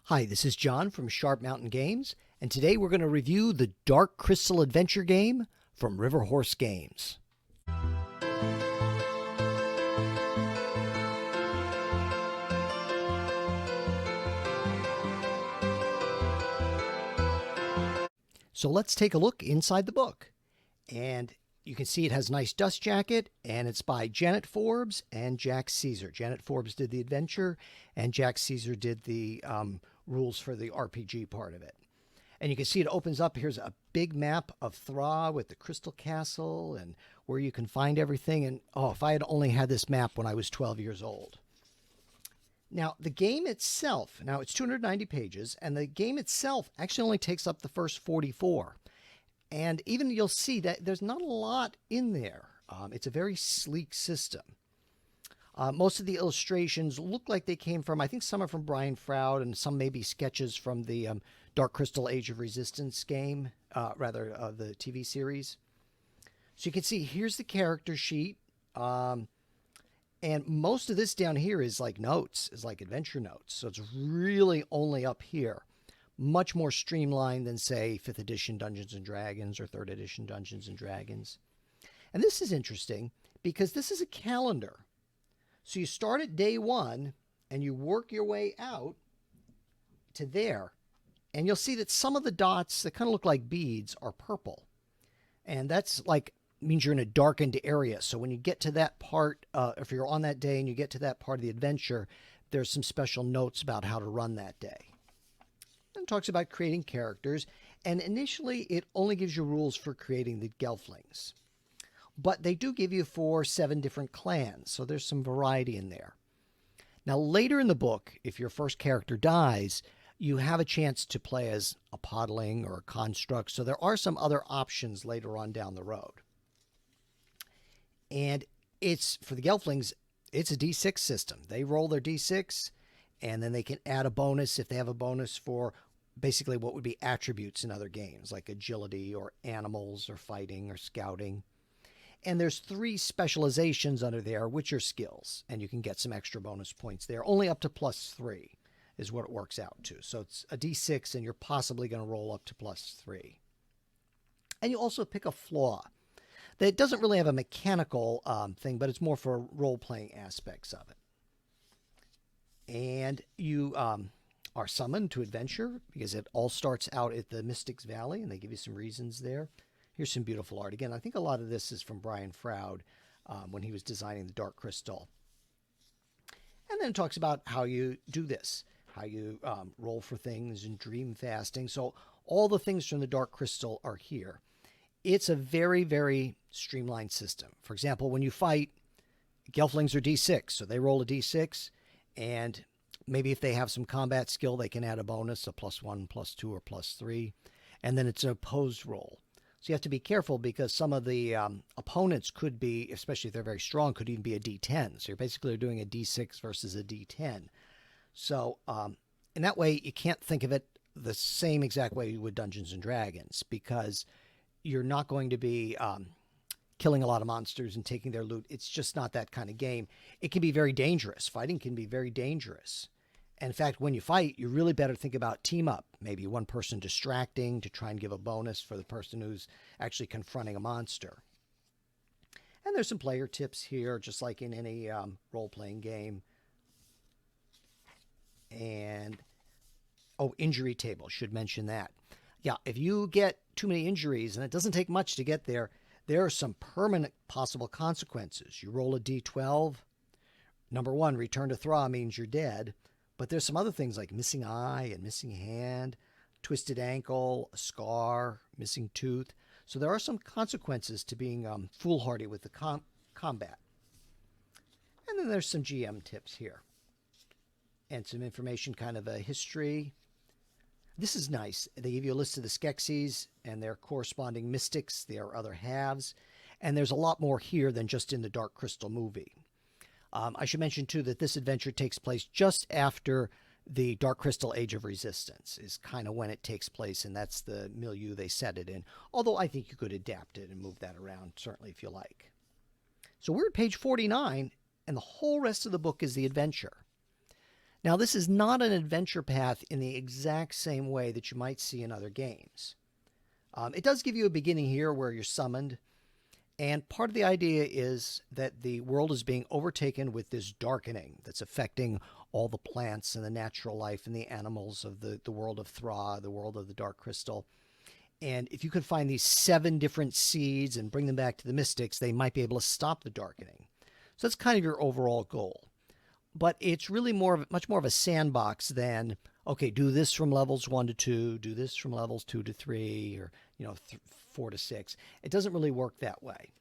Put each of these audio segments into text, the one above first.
Hi, this is John from Sharp Mountain Games, and today we're going to review the Dark Crystal Adventure game from River Horse Games. So let's take a look inside the book. And you can see it has a nice dust jacket, and it's by Janet Forbes and Jack Caesar. Janet Forbes did the adventure, and Jack Caesar did the rules for the RPG part of it. And you can see it opens up. Here's a big map of Thra with the Crystal Castle and where you can find everything. And oh, if I had only had this map when I was 12 years old. Now, the game itself, now it's 290 pages, and the game itself actually only takes up the first 44. And even you'll see that there's not a lot in there. It's a very sleek system. Most of the illustrations look like they came from, I think some are from Brian Froud, and some may be sketches from the Dark Crystal Age of Resistance game, the TV series. So you can see here's the character sheet. And most of this down here is like notes, is like adventure notes. So it's really only up here. Much more streamlined than, say, 5th edition Dungeons & Dragons or 3rd edition Dungeons & Dragons. And this is interesting because this is a calendar. So you start at day 1 and you work your way out to there. And you'll see that some of the dots that kind of look like beads are purple. And that's means you're in a darkened area. So when you get to that part, if you're on that day and you get to that part of the adventure, there's some special notes about how to run that day. And it talks about creating characters. And initially, it only gives you rules for creating the Gelflings. But they do give you 7 different clans, so there's some variety in there. Now, later in the book, if your first character dies, you have a chance to play as a podling or a construct, so there are some other options later on down the road. And it's, for the Gelflings, it's a D6 system. They roll their D6, and then they can add a bonus if they have a bonus for basically what would be attributes in other games, like agility or animals or fighting or scouting. And there's 3 specializations under there, which are skills. And you can get some extra bonus points there. Only up to +3 is what it works out to. So it's a D6, and you're possibly going to roll up to +3. And you also pick a flaw. That doesn't really have a mechanical thing, but it's more for role-playing aspects of it. And you are summoned to adventure because it all starts out at the Mystics Valley, and they give you some reasons there. Here's some beautiful art. Again, I think a lot of this is from Brian Froud when he was designing the Dark Crystal. And then it talks about how you do this, how you roll for things and dream fasting. So all the things from the Dark Crystal are here. It's a very, very streamlined system. For example, when you fight, Gelflings are D6. So they roll a D6, and maybe if they have some combat skill, they can add a bonus, a +1, +2, or +3. And then it's an opposed roll. So you have to be careful because some of the opponents could be, especially if they're very strong, could even be a D10. So you're basically doing a D6 versus a D10. So in that way, you can't think of it the same exact way you would Dungeons & Dragons because you're not going to be killing a lot of monsters and taking their loot. It's just not that kind of game. It can be very dangerous. Fighting can be very dangerous. And in fact, when you fight, you really better think about team up. Maybe one person distracting to try and give a bonus for the person who's actually confronting a monster. And there's some player tips here, just like in any role-playing game. And, injury table, should mention that. Yeah, if you get too many injuries, and it doesn't take much to get there, there are some permanent possible consequences. You roll a D12. Number 1, return to Thra means you're dead. But there's some other things like missing eye and missing hand, twisted ankle, a scar, missing tooth. So there are some consequences to being foolhardy with the combat. And then there's some GM tips here. And some information, kind of a history. This is nice. They give you a list of the Skeksis and their corresponding mystics, their other halves. And there's a lot more here than just in the Dark Crystal movie. I should mention, too, that this adventure takes place just after the Dark Crystal Age of Resistance is kind of when it takes place, and that's the milieu they set it in. Although I think you could adapt it and move that around, certainly, if you like. So we're at page 49, and the whole rest of the book is the adventure. Now, this is not an adventure path in the exact same way that you might see in other games. It does give you a beginning here where you're summoned, and part of the idea is that the world is being overtaken with this darkening that's affecting all the plants and the natural life and the animals of the world of Thra, the world of the Dark Crystal. And if you could find these 7 different seeds and bring them back to the mystics, they might be able to stop the darkening. So that's kind of your overall goal. But it's really much more of a sandbox than, okay, do this from levels 1 to 2, do this from levels 2 to 3, or 4 to 6. It doesn't really work that way.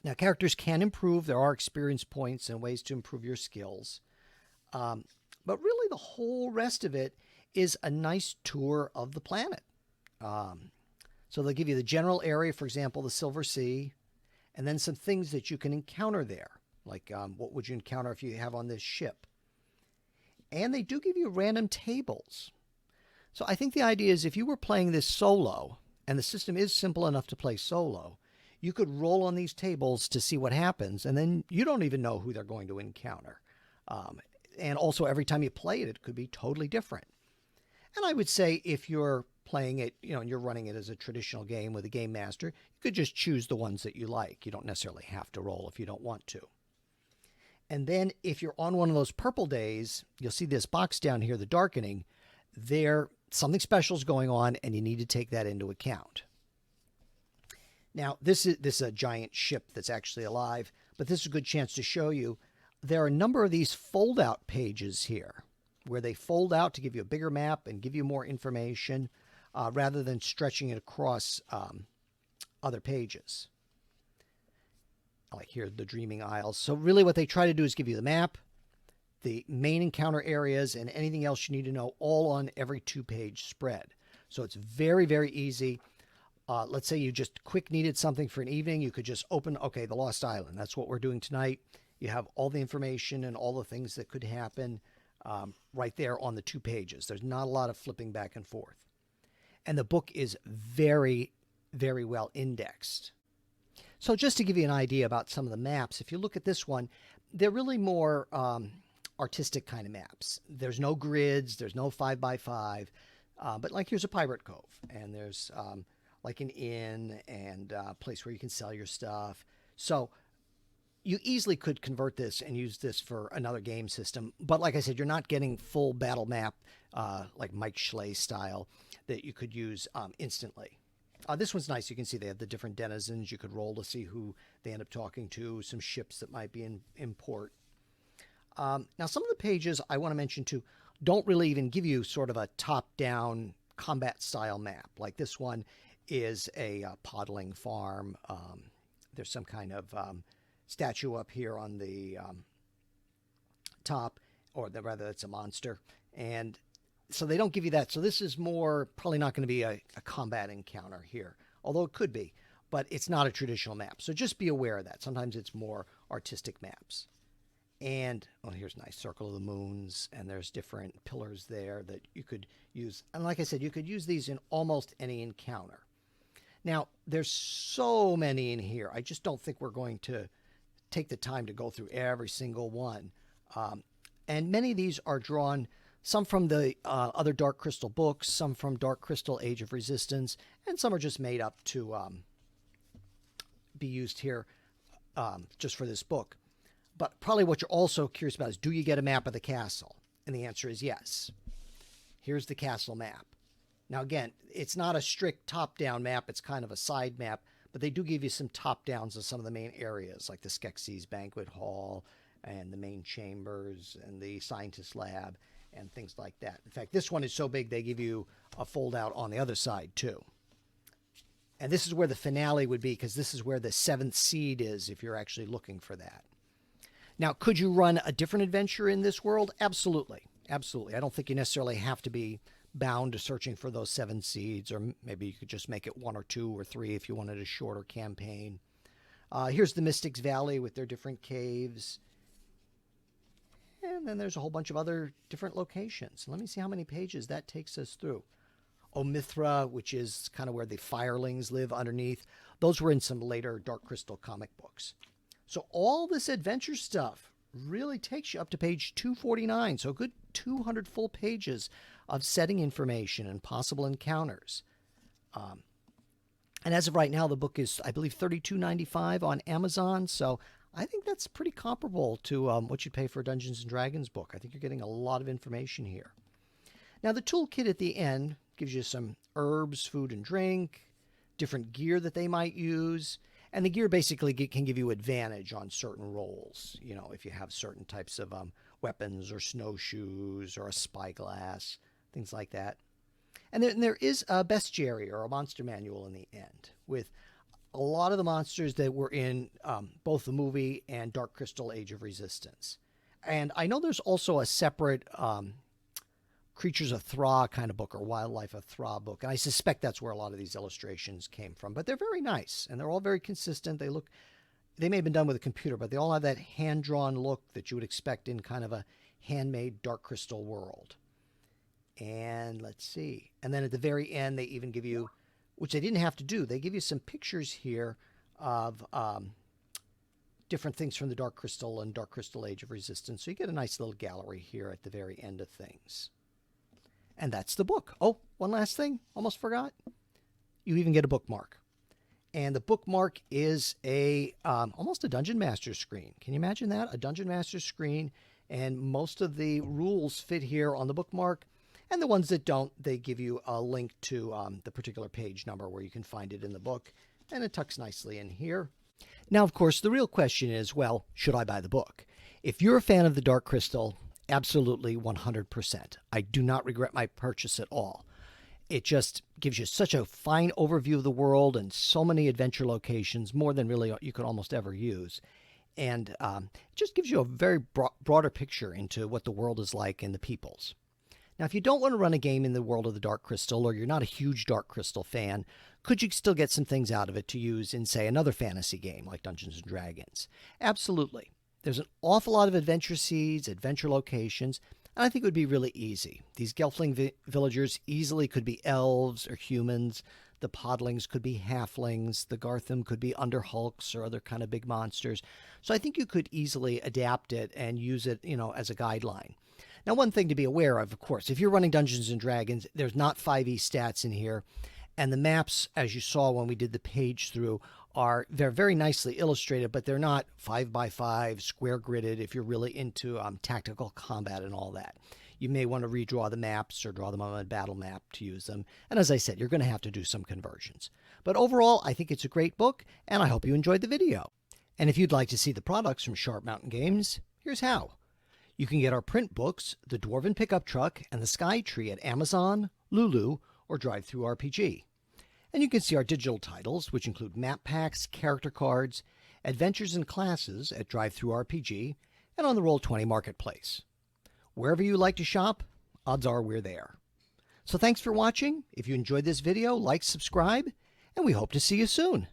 Now, characters can improve. There are experience points and ways to improve your skills. But really, the whole rest of it is a nice tour of the planet. So they'll give you the general area, for example, the Silver Sea, and then some things that you can encounter there, like what would you encounter if you have on this ship. And they do give you random tables. So I think the idea is if you were playing this solo, and the system is simple enough to play solo, you could roll on these tables to see what happens, and then you don't even know who they're going to encounter. And also, every time you play it, it could be totally different. And I would say if you're playing it, and you're running it as a traditional game with a game master, you could just choose the ones that you like. You don't necessarily have to roll if you don't want to. And then if you're on one of those purple days, you'll see this box down here, the darkening. There, something special is going on, and you need to take that into account. Now, this is a giant ship that's actually alive, but this is a good chance to show you there are a number of these fold-out pages here, where they fold out to give you a bigger map and give you more information, rather than stretching it across other pages. Like here, the Dreaming Isles. So really what they try to do is give you the map, the main encounter areas, and anything else you need to know, all on every 2-page spread. So it's very, very easy. Let's say you just quick needed something for an evening. You could just open, okay, the Lost Island. That's what we're doing tonight. You have all the information and all the things that could happen right there on the 2 pages. There's not a lot of flipping back and forth. And the book is very, very well indexed. So just to give you an idea about some of the maps, if you look at this one, they're really more artistic kind of maps. There's no grids, there's no 5x5, but like here's a pirate cove, and there's like an inn and a place where you can sell your stuff. So you easily could convert this and use this for another game system. But like I said, you're not getting full battle map like Mike Schley style that you could use instantly. This one's nice. You can see they have the different denizens. You could roll to see who they end up talking to, some ships that might be in port. Now, some of the pages I want to mention too don't really even give you sort of a top-down combat style map. Like this one is a podling farm. There's some kind of statue up here on the top, or rather it's a monster. And so they don't give you that. So this is more probably not going to be a combat encounter here, although it could be, but it's not a traditional map. So just be aware of that. Sometimes it's more artistic maps. And, oh, here's a nice Circle of the Moons, and there's different pillars there that you could use. And like I said, you could use these in almost any encounter. Now, there's so many in here. I just don't think we're going to take the time to go through every single one. And many of these are drawn, some from the other Dark Crystal books, some from Dark Crystal Age of Resistance, and some are just made up to be used here just for this book. But probably what you're also curious about is, do you get a map of the castle? And the answer is yes. Here's the castle map. Now, again, it's not a strict top-down map. It's kind of a side map, but they do give you some top-downs of some of the main areas, like the Skeksis Banquet Hall and the main chambers and the Scientist Lab and things like that. In fact, this one is so big they give you a fold-out on the other side, too. And this is where the finale would be, because this is where the 7th seed is, if you're actually looking for that. Now, could you run a different adventure in this world? Absolutely. Absolutely. I don't think you necessarily have to be bound to searching for those 7 seeds, or maybe you could just make it 1 or 2 or 3 if you wanted a shorter campaign. Here's the Mystics Valley with their different caves. And then there's a whole bunch of other different locations. Let me see how many pages that takes us through. Omithra, which is kind of where the firelings live underneath. Those were in some later Dark Crystal comic books. So all this adventure stuff really takes you up to page 249. So a good 200 full pages of setting information and possible encounters. And as of right now, the book is, I believe, $32.95 on Amazon. So I think that's pretty comparable to what you'd pay for a Dungeons & Dragons book. I think you're getting a lot of information here. Now, the toolkit at the end gives you some herbs, food and drink, different gear that they might use. And the gear basically can give you advantage on certain rolls. You know, if you have certain types of weapons or snowshoes or a spyglass, things like that. And then there is a bestiary or a monster manual in the end with a lot of the monsters that were in both the movie and Dark Crystal Age of Resistance. And I know there's also a separate Creatures of Thra kind of book or Wildlife of Thra book. And I suspect that's where a lot of these illustrations came from. But they're very nice and they're all very consistent. They may have been done with a computer, but they all have that hand-drawn look that you would expect in kind of a handmade Dark Crystal world. And let's see. And then at the very end, they even give you, which they didn't have to do, they give you some pictures here of different things from the Dark Crystal and Dark Crystal Age of Resistance. So you get a nice little gallery here at the very end of things. And that's the book. Oh, one last thing. Almost forgot. You even get a bookmark. And the bookmark is almost a Dungeon Master screen. Can you imagine that? A Dungeon Master screen. And most of the rules fit here on the bookmark. And the ones that don't, they give you a link to the particular page number where you can find it in the book. And it tucks nicely in here. Now, of course, the real question is, well, should I buy the book? If you're a fan of the Dark Crystal, absolutely 100%. I do not regret my purchase at all. It just gives you such a fine overview of the world and so many adventure locations, more than really you could almost ever use. And it just gives you a very broader picture into what the world is like and the peoples. Now, if you don't want to run a game in the world of the Dark Crystal, or you're not a huge Dark Crystal fan, could you still get some things out of it to use in, say, another fantasy game like Dungeons & Dragons? Absolutely. There's an awful lot of adventure seeds, adventure locations, and I think it would be really easy. These Gelfling villagers easily could be elves or humans. The Podlings could be halflings. The Garthim could be underhulks or other kind of big monsters. So I think you could easily adapt it and use it, as a guideline. Now, one thing to be aware of course, if you're running Dungeons & Dragons, there's not 5e stats in here. And the maps, as you saw when we did the page through, they're very nicely illustrated, but they're not 5x5 square gridded if you're really into tactical combat and all that. You may want to redraw the maps or draw them on a battle map to use them. And as I said, you're going to have to do some conversions. But overall, I think it's a great book, and I hope you enjoyed the video. And if you'd like to see the products from Sharp Mountain Games, here's how. You can get our print books, The Dwarven Pickup Truck and The Sky Tree at Amazon, Lulu, or drivethrurpg. And you can see our digital titles, which include map packs, character cards, adventures and classes at drivethrurpg, and on the Roll20 Marketplace. Wherever you like to shop, odds are we're there. So thanks for watching. If you enjoyed this video, like, subscribe, and we hope to see you soon.